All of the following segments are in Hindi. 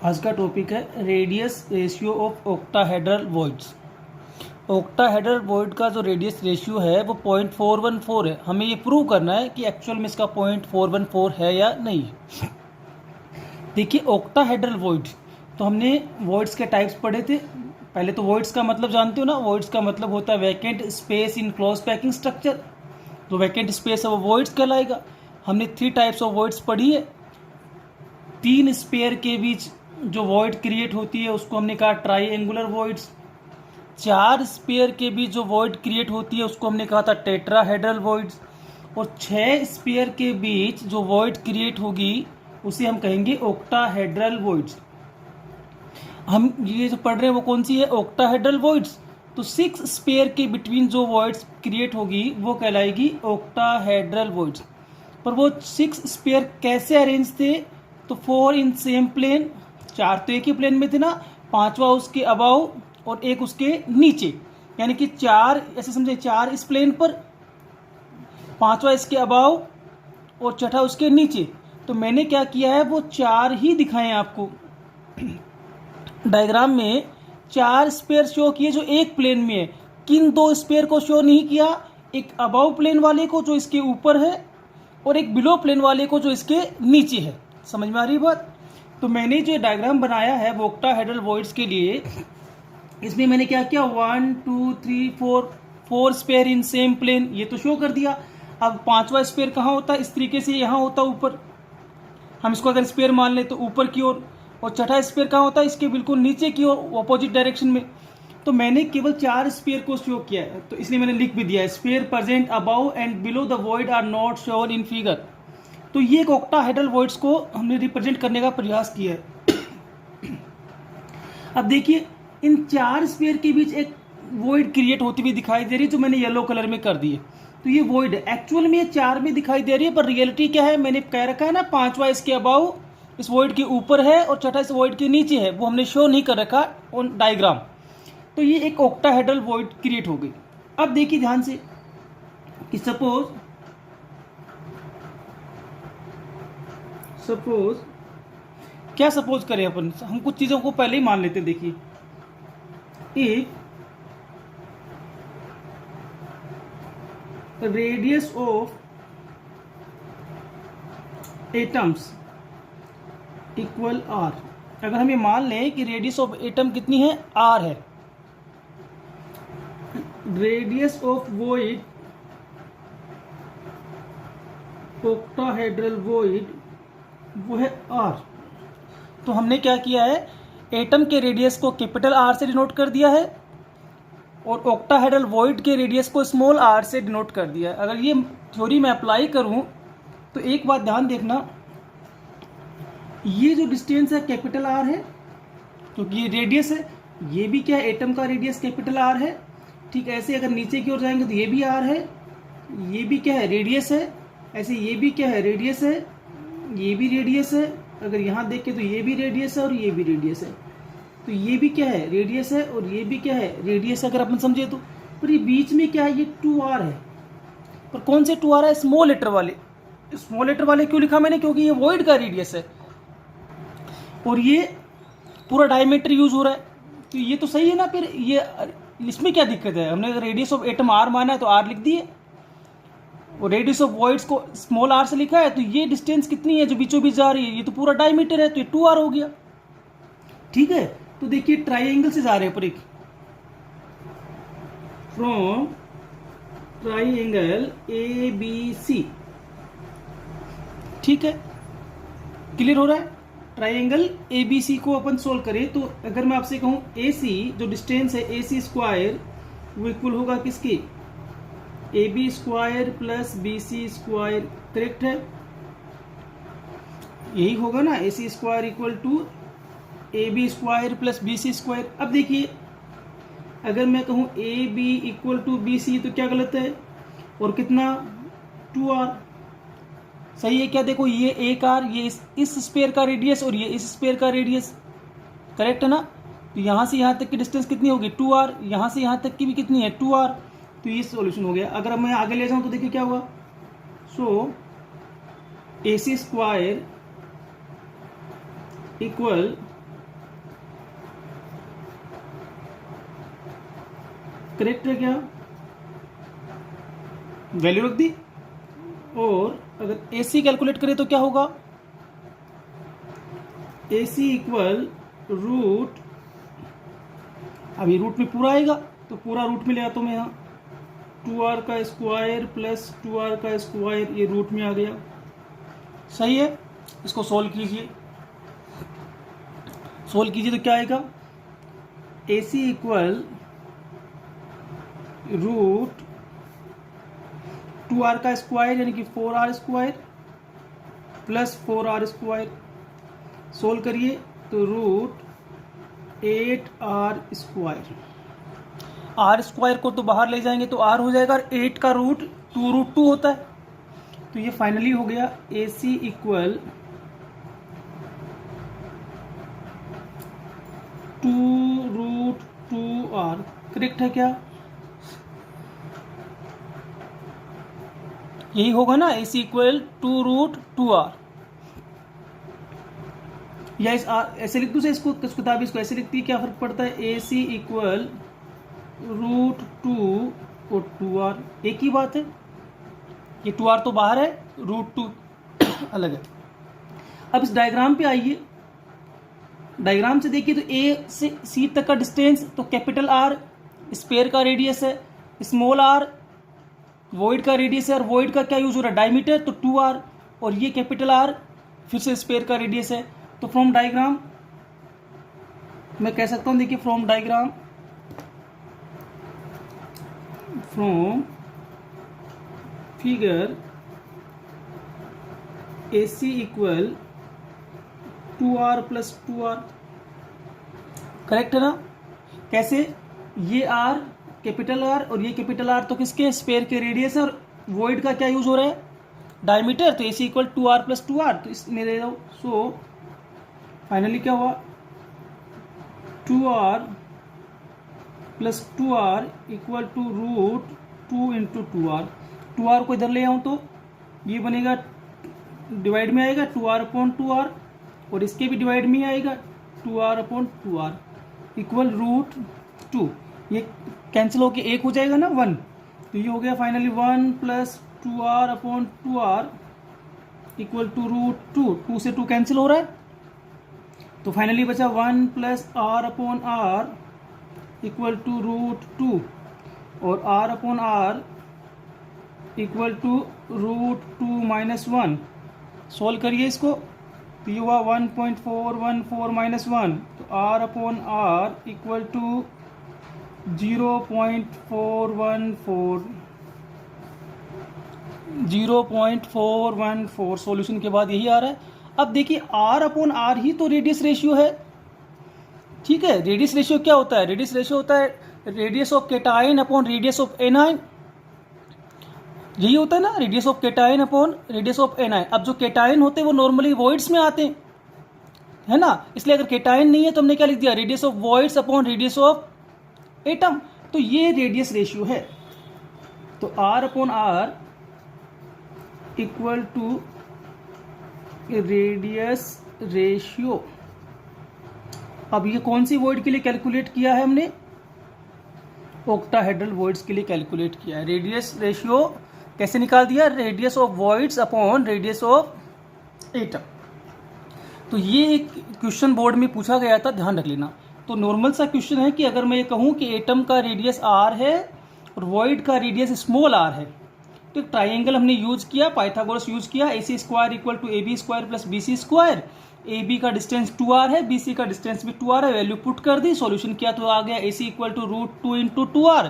आज का टॉपिक है radius ratio of octahedral voids. Octahedral void का जो रेडियस रेशियो है वो 0.414 है। हमें ये प्रूव करना है कि एक्चुअल में इसका 0.414 है या नहीं। देखिए ऑक्टाहेड्रल वॉइड्स, तो हमने वॉइड्स के टाइप्स पढ़े थे। पहले तो वॉइड्स का मतलब जानते हो ना, वॉइड्स का मतलब होता है vacant space in close packing structure. जो वैकेंट स्पेस है वो वॉइड्स कहलाएगा। हमने 3 टाइप्स ऑफ वॉइड्स पढ़ी है। 3 स्पेयर के बीच जो वॉइड क्रिएट होती है उसको हमने कहा ट्राईएंगुलर वॉइड्स। 4 स्पेयर के बीच जो वॉइड क्रिएट होती है उसको हमने कहा था टेट्राहेड्रल वॉइड्स। और 6 स्पेयर के बीच जो वॉइड क्रिएट होगी उसे हम कहेंगे ऑक्टाहेड्रल वॉइड्स। हम ये जो पढ़ रहे हैं वो कौन सी है? Octahedral voids. तो 6 स्पेयर के बिटवीन जो वॉइड्स क्रिएट होगी वो कहलाएगी ऑक्टाहेड्रल वॉइड्स। पर वो 6 स्पेयर कैसे अरेंज थे? तो 4 इन सेम प्लेन, 4 तो एक ही प्लेन में थे ना, 5वां उसके अबाव और एक उसके नीचे, यानी कि 4 ऐसे समझे, 4 इस प्लेन पर, 5वां इसके अबाव और 6ठा उसके नीचे। तो मैंने क्या किया है वो 4 ही दिखाए आपको डायग्राम में। 4 स्पेयर शो किए जो एक प्लेन में है। किन 2 स्पेयर को शो नहीं किया? एक अबाव प्लेन वाले को जो इसके ऊपर है और एक बिलो प्लेन वाले को जो इसके नीचे है। समझ में आ रही बात? तो मैंने जो डायग्राम बनाया है वो ऑक्टाहेड्रल वॉइड्स के लिए, इसमें मैंने क्या किया, 1 2 3 4 स्पेयर इन सेम प्लेन, ये तो शो कर दिया। अब 5वां स्पेयर कहाँ होता है? इस तरीके से यहाँ होता है ऊपर, हम इसको अगर स्पेयर मान ले तो ऊपर की ओर। और 6ठा स्पेयर कहाँ होता है? इसके बिल्कुल नीचे की ओर, ऑपोजिट डायरेक्शन में। तो मैंने केवल 4 स्पेयर को शो किया है, तो इसलिए मैंने लिख भी दिया है sphere present above and below the void are not shown in figure. तो ये एक ऑक्टाहेड्रल वॉइड्स को हमने रिप्रेजेंट करने का प्रयास किया है। अब देखिए इन 4 स्पेयर के बीच एक वॉइड क्रिएट होती हुई दिखाई दे रही है जो मैंने येलो कलर में कर दी है। तो ये वॉइड एक्चुअल में ये 4 में दिखाई दे रही है, पर रियलिटी क्या है? मैंने कह रखा है ना, 5वां इसके अबाउ इस वॉइड के ऊपर है और 6ठा इस वॉइड के नीचे है, वो हमने शो नहीं कर रखा ऑन डायग्राम। तो ये एक ऑक्टाहेड्रल वॉइड क्रिएट हो गई। अब देखिए ध्यान से कि सपोज क्या सपोज करें अपन, हम कुछ चीजों को पहले ही मान लेते। देखिए if radius of atoms equal R, अगर हम ये मान लें कि रेडियस ऑफ एटम कितनी है? आर है। Radius of void, octahedral void, वो है आर। तो हमने क्या किया है, एटम के रेडियस को कैपिटल आर से डिनोट कर दिया है और ऑक्टाहेड्रल वॉइड के रेडियस को स्मॉल आर से डिनोट कर दिया है। अगर ये थ्योरी में अप्लाई करूं तो एक बात ध्यान देखना, ये जो डिस्टेंस है कैपिटल आर है क्योंकि ये रेडियस है। ये भी क्या है? एटम का रेडियस कैपिटल आर है। ठीक, ऐसे अगर नीचे की ओर जाएंगे तो ये भी आर है, ये भी क्या है? रेडियस है। ऐसे ये भी क्या है? रेडियस है, ये भी रेडियस है। अगर यहाँ देखें तो ये भी रेडियस है और ये भी रेडियस है। तो ये भी क्या है? रेडियस है और ये भी क्या है? रेडियस। अगर अपन समझे तो, पर ये बीच में क्या है? ये 2r है। पर कौन से 2r है? स्मॉल लेटर वाले। स्मॉल लेटर वाले क्यों लिखा मैंने? क्योंकि ये वॉइड का रेडियस है और ये पूरा डायमीटर यूज हो रहा है। तो ये तो सही है ना। फिर ये इसमें क्या दिक्कत है? हमने रेडियस ऑफ एटम आर माना है तो आर लिख दिए और रेडियस ऑफ वॉइड्स को स्मॉल आर से लिखा है। तो ये डिस्टेंस कितनी है जो बीचों बीच जा रही है? ये तो पूरा डायमीटर है, तो ये 2r हो गया। ठीक है, तो देखिए ट्राइएंगल से जा रहे हैं पर एक, फ्रॉम ट्राइएंगल ABC। ठीक है, क्लियर हो रहा है? ट्राइएंगल ABC को अपन सोल्व करें तो अगर मैं आपसे कहूं AC, जो डिस्टेंस है AC स्क्वायर, वो इक्वल होगा किसके? AB square plus BC square. Correct है, यही होगा ना। AC square equal to AB square plus BC square. अब देखिए अगर मैं कहूं AB इक्वल टू BC तो क्या गलत है? और कितना? 2r। सही है क्या? देखो ये एक आर, ये इस स्पेयर का रेडियस और ये इस स्पेयर का रेडियस। करेक्ट है ना? तो यहाँ से यहाँ तक की डिस्टेंस कितनी होगी? 2r। यहाँ से यहाँ तक की भी कितनी है? 2r। तो ये सॉल्यूशन हो गया। अगर मैं आगे ले जाऊं तो देखिए क्या हुआ। सो AC स्क्वायर इक्वल करेक्ट है क्या? वैल्यू रख दी। और अगर AC कैलकुलेट करें तो क्या होगा? AC इक्वल रूट, अभी रूट में पूरा आएगा तो पूरा रूट में ले आता हूँ मैं यहाँ, 2r का स्क्वायर प्लस 2r का स्क्वायर, ये रूट में आ गया। सही है, इसको सोल्व कीजिए। सोल्व कीजिए तो क्या आएगा? AC इक्वल रूट 2r का स्क्वायर यानी कि 4r square plus 4r square. Solve करिए तो root 8r square. r square को तो बाहर ले जाएंगे तो r हो जाएगा, और 8 का रूट 2√2 होता है। तो ये फाइनली हो गया AC इक्वल 2√2r। करेक्ट है क्या? यही होगा ना, AC इक्वल 2√2r। या इस ऐसे लिख दूँ से इसको, किस किताब इसको ऐसे लिखती है, क्या फर्क पड़ता है? AC इक्वल √2 और 2r एक ही बात है। ये 2r तो बाहर है, √2 अलग है। अब इस डायग्राम पे आइए, डायग्राम से देखिए तो A से C तक का डिस्टेंस, तो कैपिटल R स्पेयर का रेडियस है, स्मॉल r वॉइड का रेडियस है, और वॉइड का क्या यूज हो रहा है? डायमीटर, तो 2r, और ये कैपिटल R फिर से स्पेयर का रेडियस है। तो फ्रॉम डायग्राम मैं कह सकता हूं, देखिए from diagram, from figure AC equal 2r plus 2r। Correct है ना? कैसे? ये r कैपिटल R और ये कैपिटल R तो किसके? स्पेयर के रेडियस है, और वॉइड का क्या यूज हो रहा है? डायमीटर, तो AC equal 2r plus 2r, तो इसमें दे दो। सो फाइनली क्या हुआ? 2r plus 2r equal to √2 into 2r। 2r को इधर ले आऊं तो ये बनेगा, डिवाइड में आएगा 2r अपॉन 2r, और इसके भी डिवाइड में आएगा 2r अपॉन 2r इक्वल √2। ये कैंसिल होके एक हो जाएगा ना, 1, तो ये हो गया finally 1 plus 2r upon 2r equal to √2। 2 से 2 कैंसिल हो रहा है, तो फाइनली बचा 1 plus r upon r equal to √2, और r upon r equal to √2 minus 1। Solve करिए इसको, तो ये हुआ 1.414 माइनस 1, तो r upon r equal to 0.414 solution के बाद यही आ रहा है। अब देखिए r अपॉन r ही तो रेडियस रेशियो है। ठीक है, रेडियस रेशियो क्या होता है? रेडियस रेशियो होता है radius of cation upon radius of anion. यही होता है ना, radius of cation upon radius of anion. अब जो केटाइन होते हैं वो नॉर्मली वॉइड्स में आते हैं, है ना, इसलिए अगर केटाइन नहीं है तो हमने क्या लिख दिया? Radius of voids upon radius of atom. तो ये रेडियस रेशियो है। तो r upon r equal to radius ratio. अब ये कौन सी वॉइड के लिए कैलकुलेट किया है हमने? ऑक्टाहेड्रल वॉइड्स के लिए कैलकुलेट किया है। रेडियस रेशियो कैसे निकाल दिया? Radius of voids upon radius of atom. तो ये एक क्वेश्चन बोर्ड में पूछा गया था, ध्यान रख लेना। तो नॉर्मल सा क्वेश्चन है कि अगर मैं ये कहूँ कि एटम का रेडियस r है और वॉइड का रेडियस स्मॉल r है, तो एक ट्राइंगल हमने यूज किया, पाइथागोरस यूज किया, AC square equal to AB square plus BC square. AB का डिस्टेंस 2r है, BC का डिस्टेंस भी 2r है, वैल्यू पुट कर दी, सॉल्यूशन किया तो आ गया AC equal to √2 into 2r।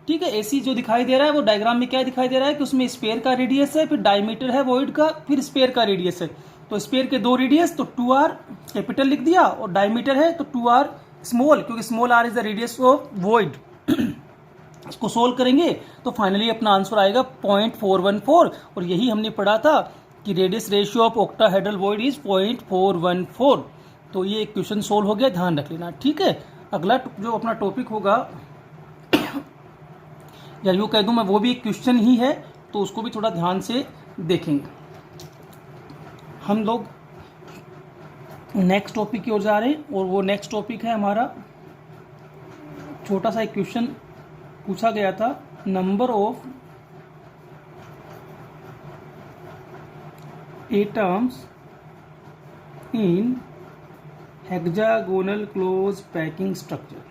ठीक है, AC जो दिखाई दे रहा है वो डायग्राम में क्या दिखाई दे रहा है कि उसमें स्पेयर का रेडियस है, फिर डायमीटर है वॉइड का, फिर स्पेयर का रेडियस है। तो स्पेयर के दो रेडियस, तो 2r कैपिटल लिख दिया, और डायमीटर है तो 2r स्मॉल, क्योंकि small r is the radius of void. इसको सोल्व करेंगे तो फाइनली अपना आंसर आएगा 0.414, और यही हमने पढ़ा था कि radius ratio of octahedral void is 0.414। तो ये क्वेश्चन सोल्व हो गया, ध्यान रख लेना। ठीक है, अगला जो अपना टॉपिक होगा या यूँ कह दूँ मैं, वो भी एक क्वेश्चन ही है, तो उसको भी थोड़ा ध्यान से देखेंगे। हम लोग नेक्स्ट टॉपिक की ओर जा रहे हैं, और वो नेक्स्ट टॉपिक है हमारा छोटा सा एक क्वेश्चन पूछा गया था number of atoms in hexagonal close packing structure.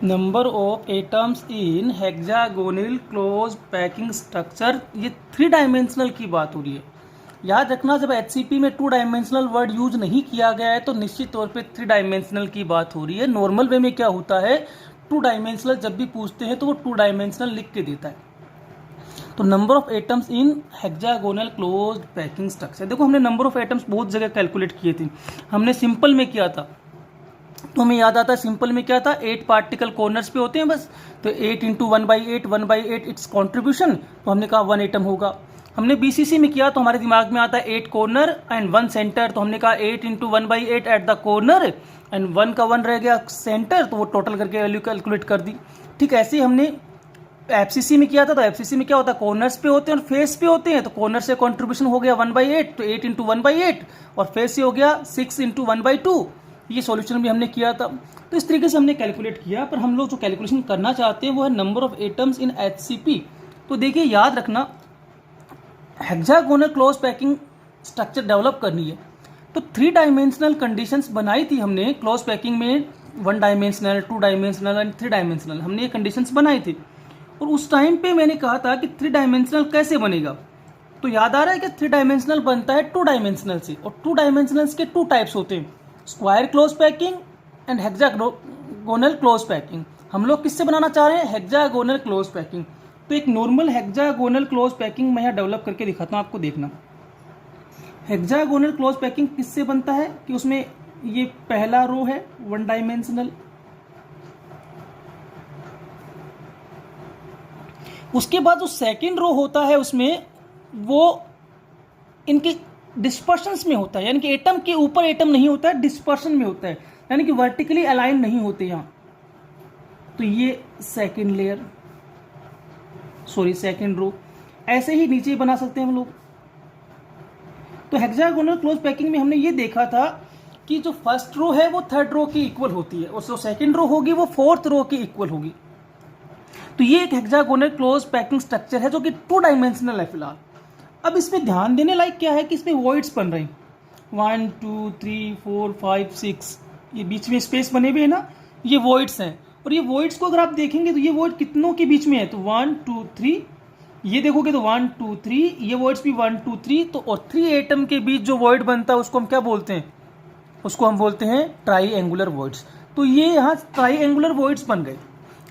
Number of atoms in hexagonal close packing structure, ये 3 डायमेंशनल की बात हो रही है। याद रखना, जब HCP में 2 डायमेंशनल वर्ड यूज नहीं किया गया है तो निश्चित तौर पे 3 डायमेंशनल की बात हो रही है। नॉर्मल वे में क्या होता है, 2 डायमेंशनल जब भी पूछते हैं तो वो 2 डायमेंशनल लिख के देता है। तो number of atoms in hexagonal close packing structure, देखो हमने नंबर ऑफ एटम्स बहुत जगह कैलकुलेट किए थे। हमने सिंपल में किया था तो हमें याद आता है सिंपल में क्या था, 8 पार्टिकल कॉर्नर्स पे होते हैं बस, तो 8 इंटू 1/8 1/8 इट्स कॉन्ट्रीब्यूशन, तो हमने कहा 1 एटम होगा। हमने BCC में किया तो हमारे दिमाग में आता है 8 कॉर्नर एंड 1 सेंटर, तो हमने कहा 8 into 1/8 at the corner and 1 का 1 रह गया सेंटर, तो वो टोटल करके वैल्यू कैलकुलेट कर दी। ठीक ऐसे ही हमने FCC में किया था, तो FCC में क्या होता है, कॉर्नर्स पे होते हैं और फेस पे होते हैं, तो कॉर्नर से कॉन्ट्रीब्यूशन हो गया 1/8, तो 8 इंटू 1/8 और फेस से हो गया 6 इंटू 1/2। ये सॉल्यूशन भी हमने किया था। तो इस तरीके से हमने कैलकुलेट किया, पर हम लोग जो कैलकुलेशन करना चाहते हैं वो है number of atoms in HCP। तो देखिए याद रखना, hexagonal close packing structure develop करनी है तो 3 डायमेंशनल कंडीशंस बनाई थी हमने क्लोज पैकिंग में, 1 डायमेंशनल, 2 डायमेंशनल एंड 3 डायमेंशनल, हमने ये कंडीशंस बनाई थी। और उस टाइम पे मैंने कहा था कि 3 डायमेंशनल कैसे बनेगा, तो याद आ रहा है कि 3 डायमेंशनल बनता है 2 डायमेंशनल से, और 2 डायमेंशनल्स के 2 टाइप्स होते हैं, square close packing and hexagonal close packing. हम लोग किससे बनाना चाह रहे हैं, हेक्सागोनल क्लोज पैकिंग। तो एक नॉर्मल हेक्सागोनल क्लोज पैकिंग मैं यहाँ डेवलप करके दिखाता हूँ आपको, देखना। हेक्सागोनल क्लोज पैकिंग किससे बनता है कि उसमें ये पहला रो है 1 डायमेंशनल, उसके बाद जो सेकंड रो होता है उसमें वो इनके डिस्पर्शंस में होता है, यानी कि एटम के ऊपर एटम नहीं होता है, डिस्पर्शन में होता है, यानी कि वर्टिकली अलाइन नहीं होते यहां। तो ये second layer, sorry second row, ऐसे ही नीचे बना सकते हैं हम लोग। तो हेक्सागोनल क्लोज पैकिंग में हमने ये देखा था कि जो फर्स्ट रो है वो थर्ड रो की इक्वल होती है और जो सेकंड रो होगी वो फोर्थ रो की इक्वल होगी। तो ये एक हेक्सागोनल क्लोज पैकिंग स्ट्रक्चर है जो कि 2 डायमेंशनल है फिलहाल। अब इसमें ध्यान देने लायक क्या है कि इसमें वॉइड्स बन रहे हैं, 1 2 3 4 5 6, ये बीच में स्पेस बने हुए हैं ना, ये वॉइड्स हैं। और ये वॉइड्स को अगर आप देखेंगे तो ये वॉइड कितनों के बीच में है, तो 1 2 3, ये देखोगे तो 1 2 3, ये वॉइड्स भी 1 2 3, तो और 3 एटम के बीच जो वॉइड बनता है उसको हम क्या बोलते हैं, उसको हम बोलते हैं ट्राईएंगुलर वॉइड्स। तो ये यहाँ ट्राईएंगुलर वॉइड्स बन गए।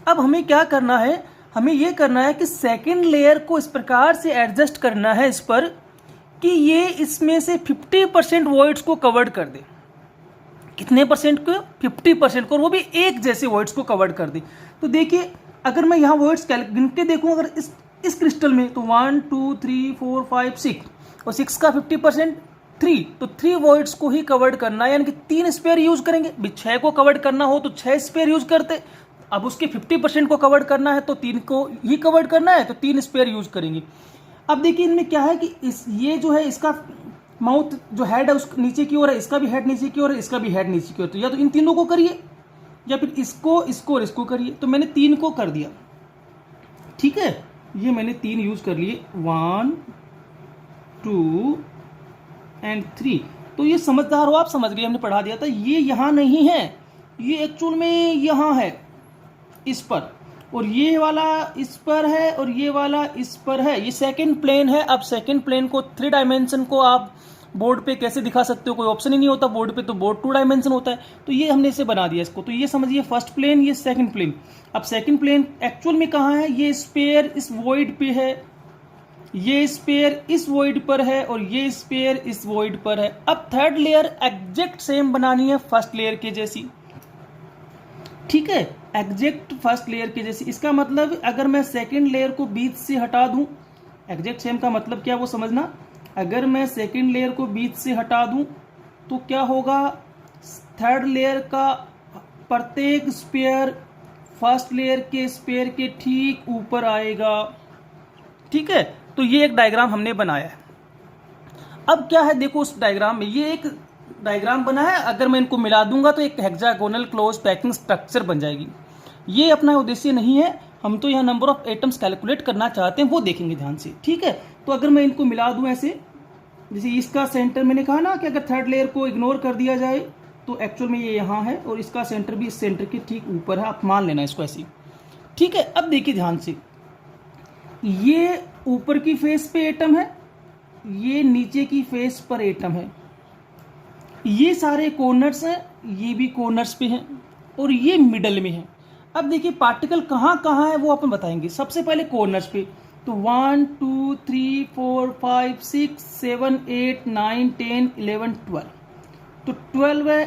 अब हमें क्या करना है, हमें ये करना है कि सेकेंड लेयर को इस प्रकार से एडजस्ट करना है इस पर कि ये इसमें से 50% वॉइड्स को कवर्ड कर दे। कितने परसेंट को, 50% को, और वो भी एक जैसे वॉइड्स को कवर्ड कर दे। तो देखिए अगर मैं यहाँ वॉइड्स गिन के देखूँ, अगर इस क्रिस्टल में, तो 1 2 3 4 5 6 और 6 का 50% 3, तो 3 वॉइड्स को ही कवर्ड करना है, यानी कि 3 स्पेयर यूज करेंगे। 6 को कवर्ड करना हो तो 6 स्पेयर यूज करते, अब उसके 50% को कवर्ड करना है तो 3 को ही कवर्ड करना है, तो 3 स्पेयर यूज करेंगे। अब देखिए इनमें क्या है कि ये जो है इसका माउथ जो हेड है उस नीचे की ओर है, इसका भी हेड नीचे की ओर है, इसका भी हेड नीचे की ओर, तो या तो इन तीनों को करिए या फिर इसको इसको और इसको करिए। तो मैंने 3 को कर दिया, ठीक है, ये मैंने 3 यूज कर लिए, 1 2 एंड 3। तो ये समझदार हो आप, समझ गए, हमने पढ़ा दिया था। ये यहां नहीं है, ये एक्चुअल में यहां है इस पर, और ये वाला इस पर है और ये वाला इस पर है, ये सेकंड प्लेन है। अब सेकंड प्लेन को 3 डायमेंशन को आप बोर्ड पे कैसे दिखा सकते हो, कोई ऑप्शन ही नहीं होता बोर्ड पे, तो बोर्ड 2 डायमेंशन होता है। तो ये हमने इसे बना दिया इसको। तो ये समझिए फर्स्ट प्लेन, ये सेकंड प्लेन। अब सेकंड प्लेन एक्चुअल में कहाँ है, ये स्पेयर इस वॉइड पे है, ये स्पेयर इस वॉइड पर है और ये स्पेयर इस वॉइड पर है। अब थर्ड लेयर एग्जैक्ट सेम बनानी है फर्स्ट लेयर के जैसी, ठीक है, एग्जैक्ट फर्स्ट लेयर के जैसी। इसका मतलब अगर मैं सेकंड लेयर को बीच से हटा दूं, एग्जैक्ट सेम का मतलब क्या वो समझना, अगर मैं सेकंड लेयर को बीच से हटा दूं तो क्या होगा, थर्ड लेयर का प्रत्येक स्पेयर फर्स्ट लेयर के स्पेयर के ठीक ऊपर आएगा, ठीक है। तो ये एक डायग्राम हमने बनाया है। अब क्या है देखो, उस डायग्राम में ये एक डायग्राम बना है, अगर मैं इनको मिला दूंगा तो एक हेक्सागोनल क्लोज पैकिंग स्ट्रक्चर बन जाएगी। ये अपना उद्देश्य नहीं है, हम तो यहाँ नंबर ऑफ एटम्स कैलकुलेट करना चाहते हैं, वो देखेंगे ध्यान से, ठीक है। तो अगर मैं इनको मिला दूं ऐसे, जैसे इसका सेंटर मैंने कहा ना कि अगर थर्ड लेयर को इग्नोर कर दिया जाए तो एक्चुअल में ये यहाँ है और इसका सेंटर भी इस सेंटर के ठीक ऊपर है, आप मान लेना इसको ऐसे, ठीक है। अब देखिए ध्यान से, ये ऊपर की फेस पे एटम है, ये नीचे की फेस पर एटम है, ये सारे कॉर्नर्स हैं, ये भी कॉर्नर्स पे हैं और ये मिडल में है। अब देखिए पार्टिकल कहाँ कहाँ है वो अपन बताएंगे। सबसे पहले कॉर्नर्स पे, तो 1 2 3 4 5 6 7 8 9 10 11 12, तो 12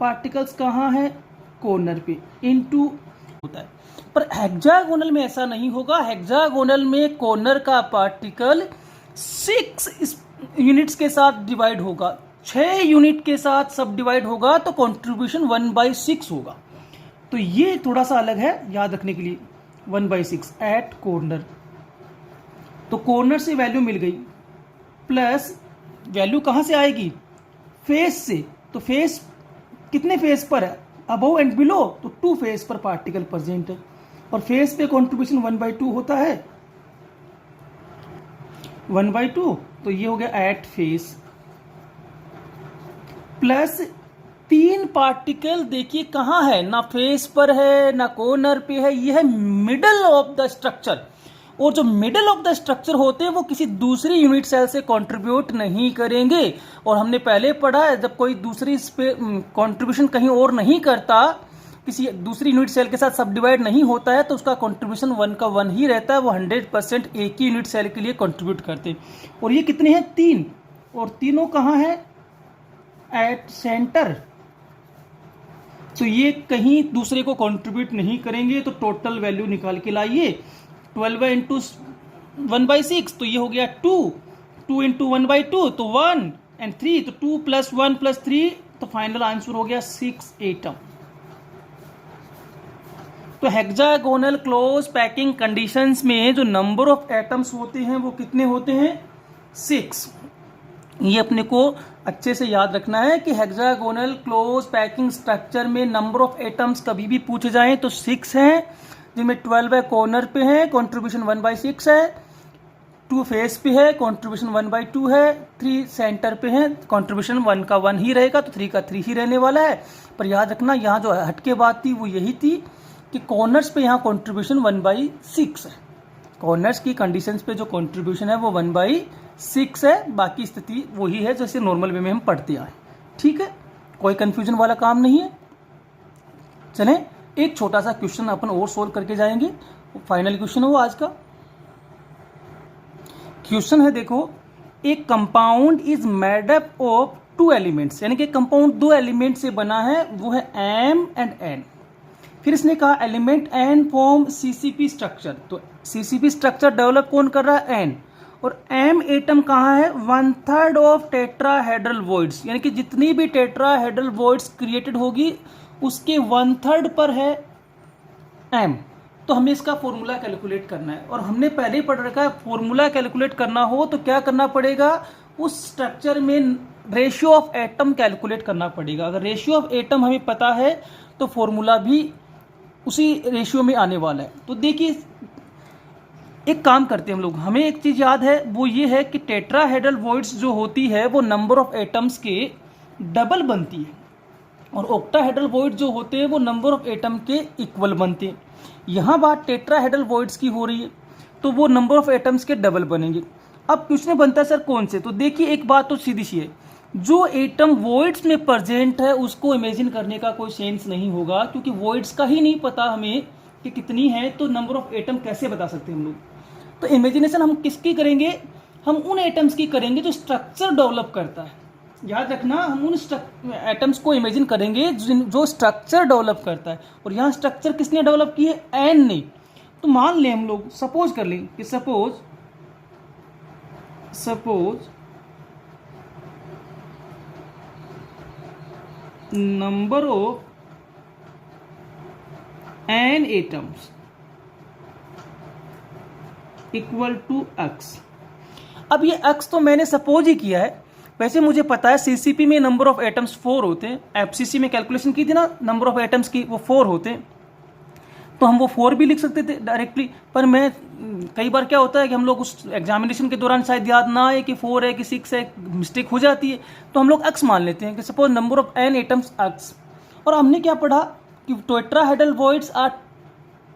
पार्टिकल्स कहाँ है, कॉर्नर पे, इनटू होता है। पर हेक्सागोनल में ऐसा नहीं होगा। हेक्सागोनल में कॉर्नर का पार्टिकल 6 यूनिट्स के साथ डिवाइड होगा, 6 यूनिट के साथ सब डिवाइड होगा, तो कंट्रीब्यूशन 1/6 होगा। तो ये थोड़ा सा अलग है याद रखने के लिए, 1/6 एट कॉर्नर। तो कॉर्नर से वैल्यू मिल गई, प्लस वैल्यू कहां से आएगी, फेस से। तो फेस कितने फेस पर है, अबव एंड बिलो, तो 2 फेस पर पार्टिकल प्रेजेंट है और फेस पे कंट्रीब्यूशन 1/2 होता है, 1/2। तो ये हो गया एट फेस, प्लस 3 पार्टिकल देखिए कहां है, ना फेस पर है ना कॉर्नर पे है, ये है मिडल ऑफ द स्ट्रक्चर। और जो मिडल ऑफ द स्ट्रक्चर होते हैं वो किसी दूसरी यूनिट सेल से कंट्रीब्यूट नहीं करेंगे। और हमने पहले पढ़ा है, जब कोई दूसरी कंट्रीब्यूशन कहीं और नहीं करता, किसी दूसरी यूनिट सेल के साथ सब डिवाइड नहीं होता है, तो उसका कंट्रीब्यूशन 1 का 1 ही रहता है। वो 100% एक ही यूनिट सेल के लिए कंट्रीब्यूट करते हैं। और ये कितने हैं, 3, और तीनों कहाँ हैं, एट सेंटर। तो ये कहीं दूसरे को कंट्रीब्यूट नहीं करेंगे। तो टोटल वैल्यू निकाल के लाइए, 12 इंटू 1/6, तो ये हो गया 2, 2 इंटू 1/2 तो 1 एंड 3, तो 2 + 1 + 3, तो फाइनल आंसर हो गया 6 एटम। तो हेक्सागोनल क्लोज पैकिंग कंडीशंस में जो नंबर ऑफ एटम्स होते हैं वो कितने होते हैं, 6। ये अपने को अच्छे से याद रखना है कि हेक्सागोनल क्लोज पैकिंग स्ट्रक्चर में नंबर ऑफ एटम्स कभी भी पूछे जाएं तो 6 हैं, जिनमें 12 कॉर्नर पे है, कंट्रीब्यूशन 1/6 है, 2 फेस पे है, कंट्रीब्यूशन 1/2 है, 3 सेंटर पे है, कंट्रीब्यूशन 1 का 1 ही रहेगा, तो 3 का 3 ही रहने वाला है। पर याद रखना यहाँ जो हटके बात थी वो यही थी कि कॉर्नर्स पे यहाँ कंट्रीब्यूशन 1/6 है। कॉर्नर्स की कंडीशंस पे जो कंट्रीब्यूशन है वो 1/6 है, बाकी स्थिति वही है जैसे नॉर्मल वे में हम पढ़ते आए, ठीक है। कोई कंफ्यूजन वाला काम नहीं है। चलें एक छोटा सा क्वेश्चन अपन और सोल्व करके जाएंगे, फाइनल क्वेश्चन है वो आज का। क्वेश्चन है देखो, एक compound is made up of 2 elements, यानी कि कंपाउंड 2 एलिमेंट से बना है, वो है M एंड N। फिर इसने कहा element N form CCP structure, तो CCP स्ट्रक्चर डेवलप कौन कर रहा है, N। और M एटम कहाँ है, 1/3 ऑफ टेट्राहेड्रल वॉइड्स, यानी कि जितनी भी टेट्राहेड्रल वॉइड्स क्रिएटेड होगी उसके 1/3 पर है M। तो हमें इसका फॉर्मूला कैलकुलेट करना है, और हमने पहले ही पढ़ रखा है फॉर्मूला कैलकुलेट करना हो तो क्या करना पड़ेगा, उस स्ट्रक्चर में रेशियो ऑफ एटम कैलकुलेट करना पड़ेगा। अगर रेशियो ऑफ एटम हमें पता है तो फॉर्मूला भी उसी रेशियो में आने वाला है। तो देखिए एक काम करते हैं हम लोग, हमें एक चीज याद है वो ये है कि टेट्राहेड्रल वॉइड्स जो होती है वो नंबर ऑफ एटम्स के डबल बनती है, और ऑक्टाहेड्रल वॉइड जो होते हैं वो नंबर ऑफ एटम के इक्वल बनते हैं। यहाँ बात टेट्राहेड्रल वॉइड्स की हो रही है तो वो नंबर ऑफ एटम्स के डबल बनेंगे। अब क्वेश्चन बनता है सर कौन से, तो देखिए एक बात तो सीधी सी है, जो एटम वॉइड्स में प्रेजेंट है उसको इमेजिन करने का कोई सेंस नहीं होगा, क्योंकि वॉइड्स का ही नहीं पता हमें कि कितनी है, तो नंबर ऑफ एटम कैसे बता सकते हैं हम लोग। तो इमेजिनेशन हम किसकी करेंगे, हम उन एटम्स की करेंगे जो स्ट्रक्चर डेवलप करता है। याद रखना, हम उन एटम्स को इमेजिन करेंगे जो स्ट्रक्चर डेवलप करता है, और यहाँ स्ट्रक्चर किसने डेवलप की है, N ने। तो मान लें हम लोग, सपोज कर लें कि suppose number of N atoms equal to X। अब ये X तो मैंने सपोज ही किया है, वैसे मुझे पता है सीसीपी में नंबर ऑफ एटम्स 4 होते हैं, एफसीसी में कैलकुलेशन की थी ना नंबर ऑफ एटम्स की, वो 4 होते हैं, तो हम वो 4 भी लिख सकते थे डायरेक्टली। पर मैं कई बार क्या होता है कि हम लोग उस एग्जामिनेशन के दौरान शायद याद ना आए कि 4 है कि 6 है, मिस्टेक हो जाती है, तो हम लोग एक्स मान लेते हैं कि suppose number of N atoms X. और हमने क्या पढ़ा कि tetrahedral voids are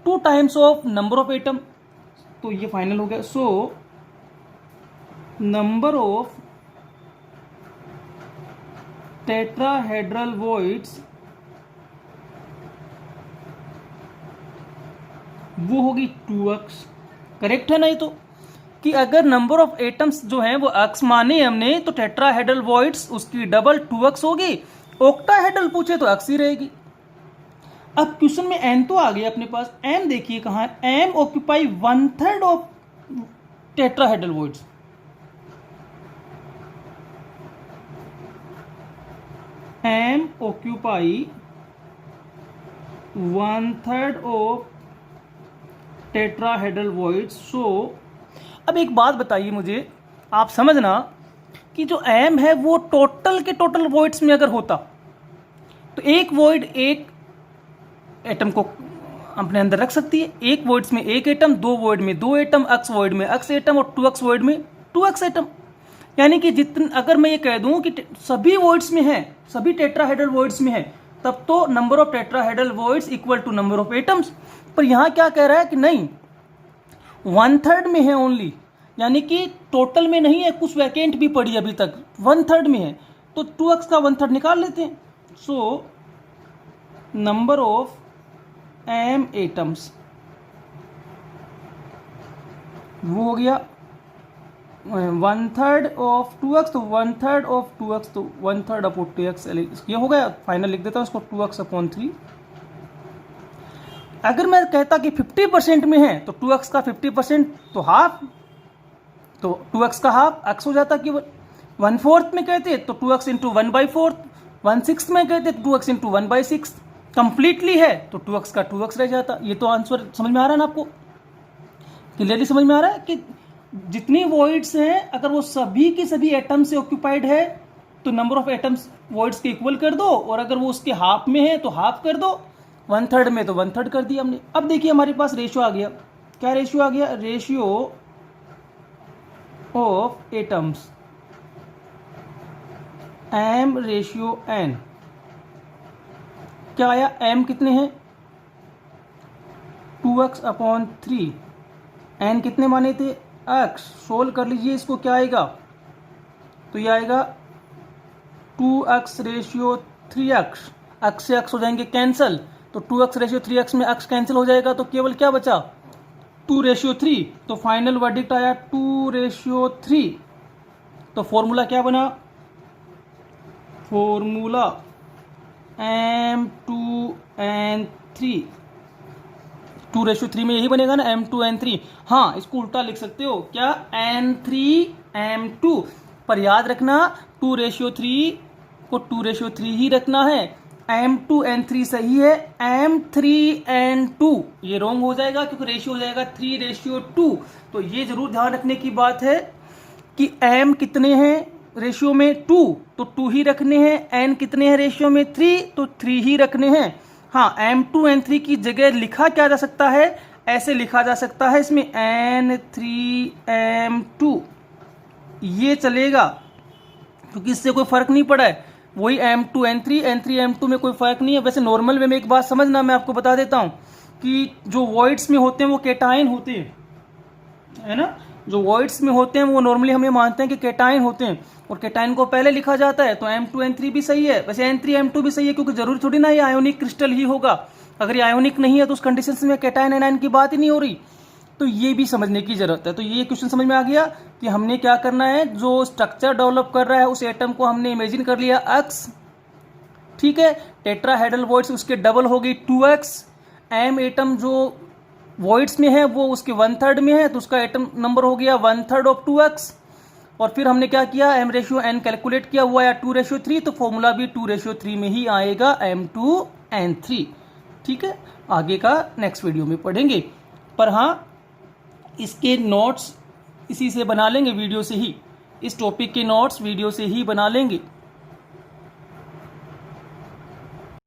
2 times of number of atom, तो ये फाइनल हो गया। So number of tetrahedral voids वो होगी 2x। करेक्ट है ना ये तो, कि अगर नंबर ऑफ एटम्स जो हैं वो x माने हमने, तो टेट्राहेड्रल वॉइड्स उसकी डबल 2x होगी। ऑक्टाहेड्रल पूछे तो x ही रहेगी। अब क्वेश्चन में n तो आ गया अपने पास, m देखिए कहां है, m occupy 1/3 of tetrahedral voids. m occupy 1/3 of tetrahedral voids. So अब एक बात बताइए मुझे, आप समझना कि जो m है वो टोटल के टोटल वॉइड्स में अगर होता तो एक वॉइड एक एटम को अपने अंदर रख सकती है, एक वॉइड्स में एक एटम, 2 वॉइड में 2 एटम, x वॉइड में x एटम और 2x वॉइड में 2x एटम। यानी कि जितने, अगर मैं ये कह दूं कि सभी वॉइड्स में है, सभी टेट्राहेड्रल वॉइड्स में है, तब तो number of tetrahedral voids equal to number of atoms. पर यहां क्या कह रहा है कि नहीं, 1/3 में है ओनली, यानी कि टोटल में नहीं है, कुछ वैकेंट भी पड़ी अभी तक, 1/3 में है, तो 2x का 1/3 निकाल लेते हैं। सो नंबर ऑफ m एटम्स वो हो गया 1/3 ऑफ 2x, तो 1/3 ऑफ 2x, तो 1/3 अपॉन 2x ये हो गया। फाइनल लिख देता हूं इसको 2x अपॉन 3। अगर मैं कहता कि 50% में है तो 2x का 50% तो हाफ, तो 2x का हाफ x हो जाता, कि 1/4 में कहते तो 2x इंटू 1/4, 1/6 में कहते तो 2x इंटू 1/6, कंप्लीटली है तो 2x का 2x रह जाता। ये तो आंसर समझ में आ रहा है ना आपको, क्लियरली समझ में आ रहा है कि जितनी वॉइड्स हैं अगर वो सभी की सभी एटम से ऑक्यूपाइड है तो नंबर ऑफ एटम्स वॉइड्स के इक्वल कर दो, और अगर वो उसके हाफ में है तो हाफ कर दो, 1/3 में तो 1/3 कर दिया हमने। अब देखिए हमारे पास रेशियो आ गया, क्या रेशियो आ गया, ratio of atoms m ratio n। क्या आया, m कितने हैं 2x अपॉन 3, n कितने माने थे x। सोल्व कर लीजिए इसको, क्या आएगा, तो ये आएगा 2x रेशियो 3x, x से x हो जाएंगे कैंसल, तो 2x रेशियो 3x में x कैंसिल हो जाएगा, तो केवल क्या बचा 2 रेशियो 3। तो फाइनल वर्डिक्ट आया 2 रेशियो 3। तो फॉर्मूला क्या बना, फॉर्मूला M2N3, 2 रेशियो 3 में यही बनेगा ना M2N3। हाँ, इसको उल्टा लिख सकते हो, क्या N3M2, पर याद रखना 2 रेशियो 3 को 2 रेशियो 3 ही रखना है, M2N3 सही है, M3N2 ये रॉन्ग हो जाएगा क्योंकि रेशियो हो जाएगा 3 रेशियो 2। तो ये जरूर ध्यान रखने की बात है कि M कितने हैं रेशियो में 2, तो 2 ही रखने हैं, N कितने हैं रेशियो में 3, तो 3 ही रखने हैं। हाँ, M2N3 की जगह लिखा क्या जा सकता है, ऐसे लिखा जा सकता है इसमें N3M2, ये चलेगा क्योंकि इससे कोई फर्क नहीं पड़ा है, वही M2N3, N3M2 में कोई फर्क नहीं है। वैसे नॉर्मल वे में एक बात समझना, मैं आपको बता देता हूं कि जो वॉइड्स में होते हैं वो केटाइन होते हैं, है ना, जो वॉइड्स में होते हैं वो नॉर्मली हमें मानते हैं कि केटाइन होते हैं, और केटाइन को पहले लिखा जाता है, तो M2N3 भी सही है। वैसे N3M2 भी सही है क्योंकि जरूरी थोड़ी ना ये आयोनिक क्रिस्टल ही होगा, अगर ये आयोनिक नहीं है तो उस कंडीशन में केटाइन एनायन की बात ही नहीं हो रही। तो ये भी समझने की जरूरत है। तो ये क्वेश्चन समझ में आ गया कि हमने क्या करना है, जो स्ट्रक्चर डेवलप कर रहा है उस एटम को हमने इमेजिन कर लिया x, ठीक है, टेट्राहेड्रल वॉइड्स उसके डबल हो गई 2x, m एटम जो वॉइड्स में है वो उसके 1/3 में है तो उसका एटम नंबर हो गया 1/3 ऑफ 2x, और फिर हमने क्या किया, m रेशियो n कैलकुलेट किया, वो आया 2 रेशियो 3, तो फॉर्मूला भी 2 रेशियो 3 में ही आएगा, M2N3। ठीक है, आगे का नेक्स्ट वीडियो में पढ़ेंगे, पर हाँ इसके नोट्स इसी से बना लेंगे वीडियो से ही, इस टॉपिक के नोट्स वीडियो से ही बना लेंगे।